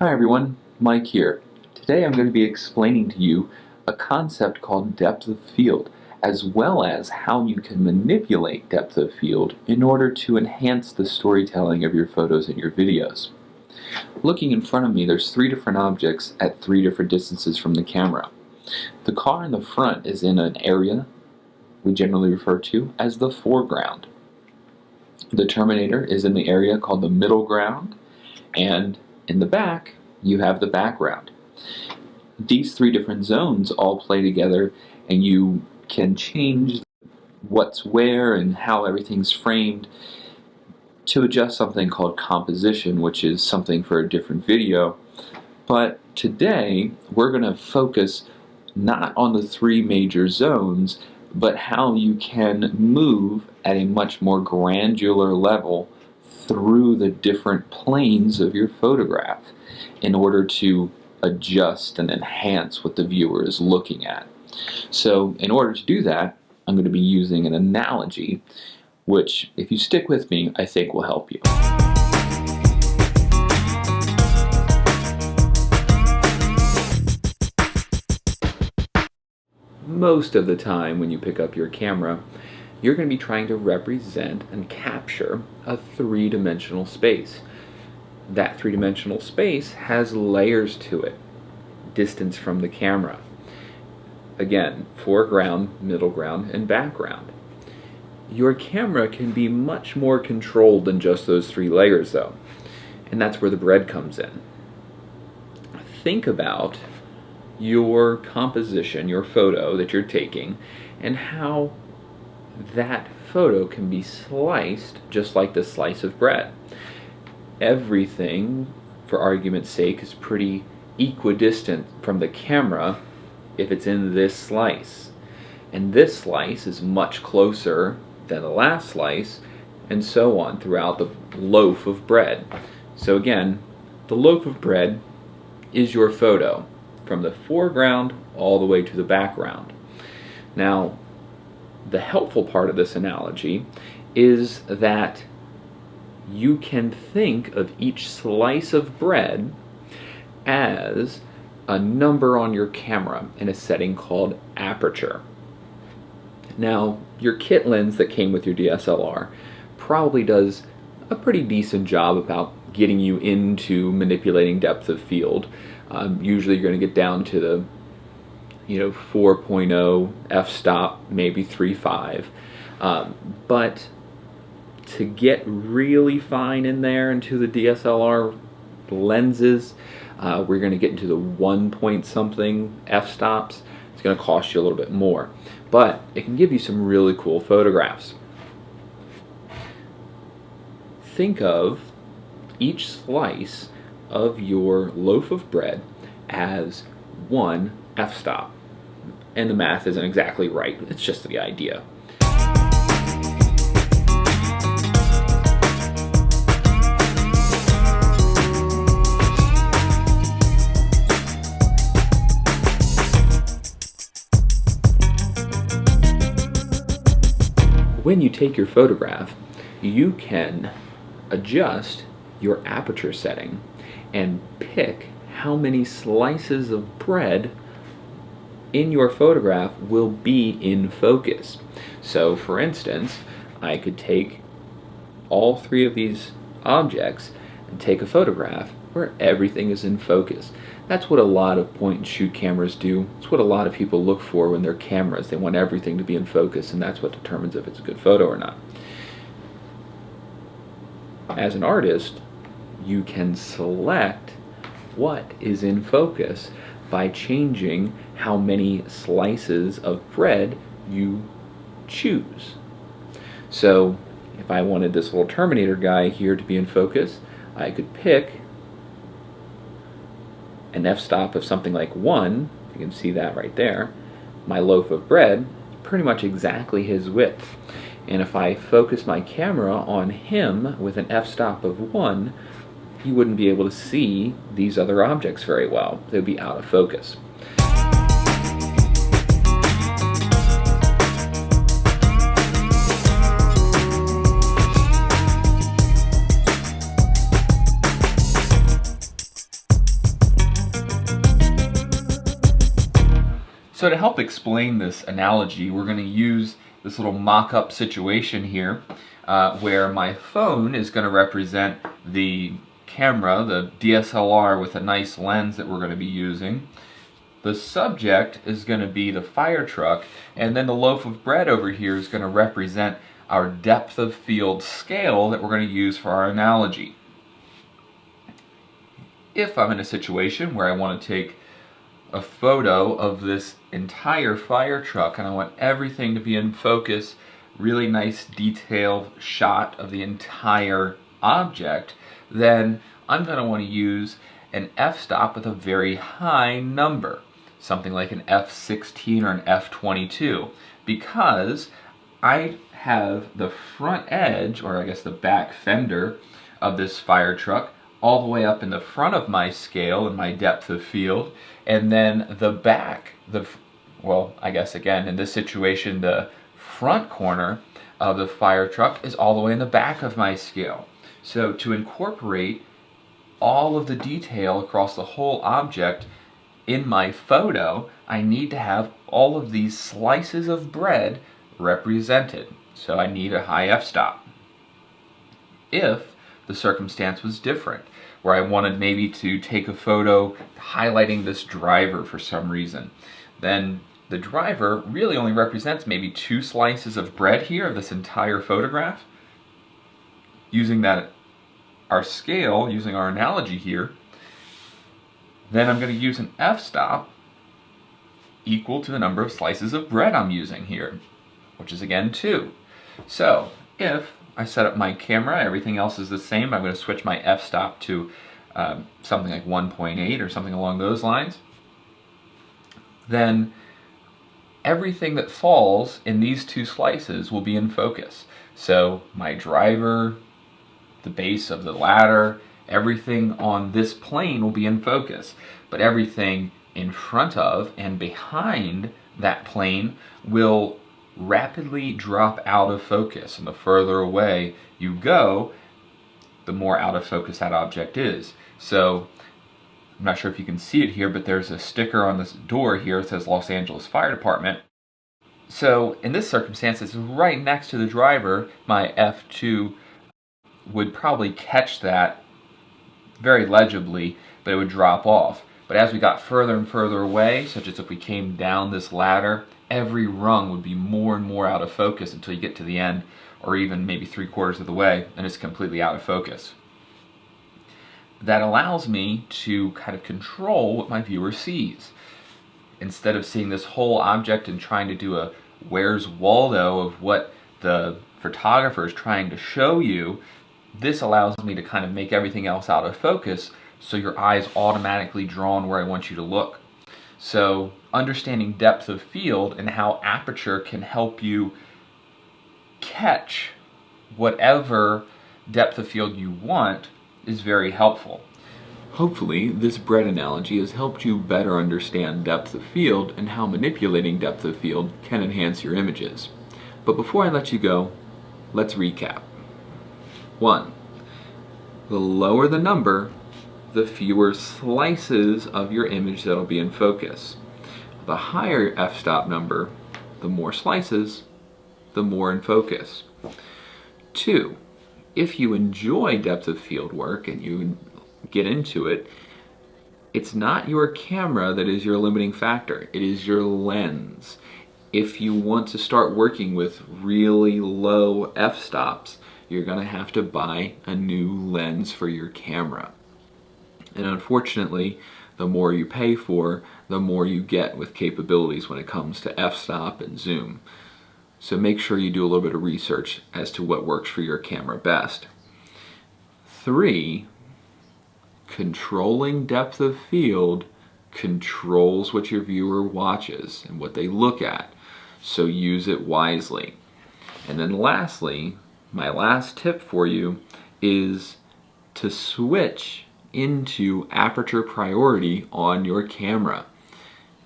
Hi everyone, Mike here. Today I'm going to be explaining to you a concept called depth of field, as well as how you can manipulate depth of field in order to enhance the storytelling of your photos and your videos. Looking in front of me, there's three different objects at three different distances from the camera. The car in the front is in an area we generally refer to as the foreground. The Terminator is in the area called the middle ground, and in the back, you have the background. These three different zones all play together, and you can change what's where and how everything's framed to adjust something called composition, which is something for a different video. But today, we're going to focus not on the three major zones, but how you can move at a much more granular level through the different planes of your photograph in order to adjust and enhance what the viewer is looking at. So in order to do that, I'm going to be using an analogy which, if you stick with me, I think will help you. Most of the time when you pick up your camera, you're going to be trying to represent and capture a three-dimensional space. That three-dimensional space has layers to it. Distance from the camera. Again, foreground, middle ground, and background. Your camera can be much more controlled than just those three layers though. And that's where the bread comes in. Think about your composition, your photo that you're taking, and how that photo can be sliced just like the slice of bread. Everything, for argument's sake, is pretty equidistant from the camera if it's in this slice. And this slice is much closer than the last slice, and so on throughout the loaf of bread. So again, the loaf of bread is your photo from the foreground all the way to the background. Now, the helpful part of this analogy is that you can think of each slice of bread as a number on your camera in a setting called Aperture. Now, your kit lens that came with your DSLR probably does a pretty decent job about getting you into manipulating depth of field. Usually you're going to get down to the 4.0 f-stop, maybe 3.5. But to get really fine in there into the DSLR lenses, we're going to get into the 1 point something f-stops. It's going to cost you a little bit more, but it can give you some really cool photographs. Think of each slice of your loaf of bread as one f-stop. And the math isn't exactly right, it's just the idea. When you take your photograph, you can adjust your aperture setting and pick how many slices of bread in your photograph will be in focus. So for instance, I could take all three of these objects and take a photograph where everything is in focus. That's what a lot of point and shoot cameras do. It's what a lot of people look for when they're cameras. They want everything to be in focus, and that's what determines if it's a good photo or not. As an artist, you can select what is in focus by changing how many slices of bread you choose. So if I wanted this little Terminator guy here to be in focus, I could pick an f-stop of something like 1, you can see that right there. My loaf of bread, pretty much exactly his width. And if I focus my camera on him with an f-stop of 1, you wouldn't be able to see these other objects very well. They'd be out of focus. So to help explain this analogy, we're going to use this little mock-up situation here where my phone is going to represent the camera, the DSLR with a nice lens that we're going to be using. The subject is going to be the fire truck, and then the loaf of bread over here is going to represent our depth of field scale that we're going to use for our analogy. If I'm in a situation where I want to take a photo of this entire fire truck and I want everything to be in focus, really nice detailed shot of the entire object, then I'm going to want to use an f-stop with a very high number, something like an f16 or an f22, because I have the front edge, or I guess the back fender of this fire truck all the way up in the front of my scale and my depth of field, and then the back, well, I guess again in this situation the front corner of the fire truck is all the way in the back of my scale. So to incorporate all of the detail across the whole object in my photo, I need to have all of these slices of bread represented. So I need a high f-stop. If the circumstance was different, where I wanted maybe to take a photo highlighting this driver for some reason, then the driver really only represents maybe 2 slices of bread here of this entire photograph. Using our scale, using our analogy here, then I'm going to use an f-stop equal to the number of slices of bread I'm using here, which is again 2. So if I set up my camera, everything else is the same, I'm going to switch my f-stop to something like 1.8 or something along those lines, then everything that falls in these 2 slices will be in focus. So my driver, the base of the ladder, everything on this plane will be in focus, but everything in front of and behind that plane will rapidly drop out of focus, and the further away you go, the more out of focus that object is. So I'm not sure if you can see it here, but there's a sticker on this door here that says Los Angeles Fire Department. So in this circumstance, it's right next to the driver. My f2 would probably catch that very legibly, but it would drop off. But as we got further and further away, such as if we came down this ladder, every rung would be more and more out of focus until you get to the end, or even maybe 3/4 of the way, and it's completely out of focus. That allows me to kind of control what my viewer sees. Instead of seeing this whole object and trying to do a Where's Waldo of what the photographer is trying to show you, this allows me to kind of make everything else out of focus, so your eye's automatically drawn where I want you to look. So understanding depth of field and how Aperture can help you catch whatever depth of field you want is very helpful. Hopefully, this bread analogy has helped you better understand depth of field and how manipulating depth of field can enhance your images. But before I let you go, let's recap. 1. The lower the number, the fewer slices of your image that'll be in focus. The higher f-stop number, the more slices, the more in focus. 2. If you enjoy depth of field work and you get into it, it's not your camera that is your limiting factor, it is your lens. If you want to start working with really low f-stops, you're going to have to buy a new lens for your camera. And unfortunately, the more you pay for, the more you get with capabilities when it comes to f-stop and zoom. So make sure you do a little bit of research as to what works for your camera best. 3, controlling depth of field controls what your viewer watches and what they look at, so use it wisely. And then lastly, my last tip for you is to switch into aperture priority on your camera.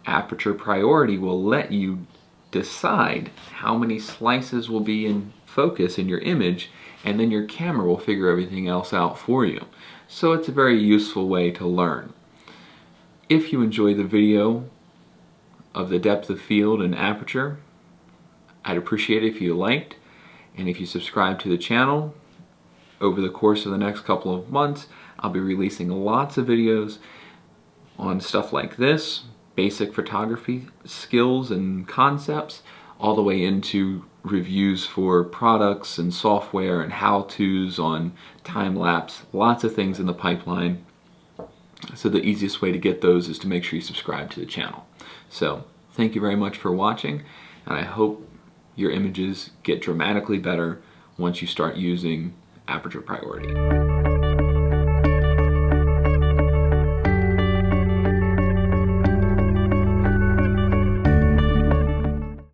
Aperture priority will let you decide how many slices will be in focus in your image, and then your camera will figure everything else out for you. So it's a very useful way to learn. If you enjoyed the video, of the depth of field in Aperture. I'd appreciate it if you liked, and if you subscribe to the channel. Over the course of the next couple of months, I'll be releasing lots of videos on stuff like this, basic photography skills and concepts, all the way into reviews for products and software and how-tos on time-lapse, lots of things in the pipeline. So the easiest way to get those is to make sure you subscribe to the channel. So thank you very much for watching, and I hope your images get dramatically better once you start using Aperture Priority.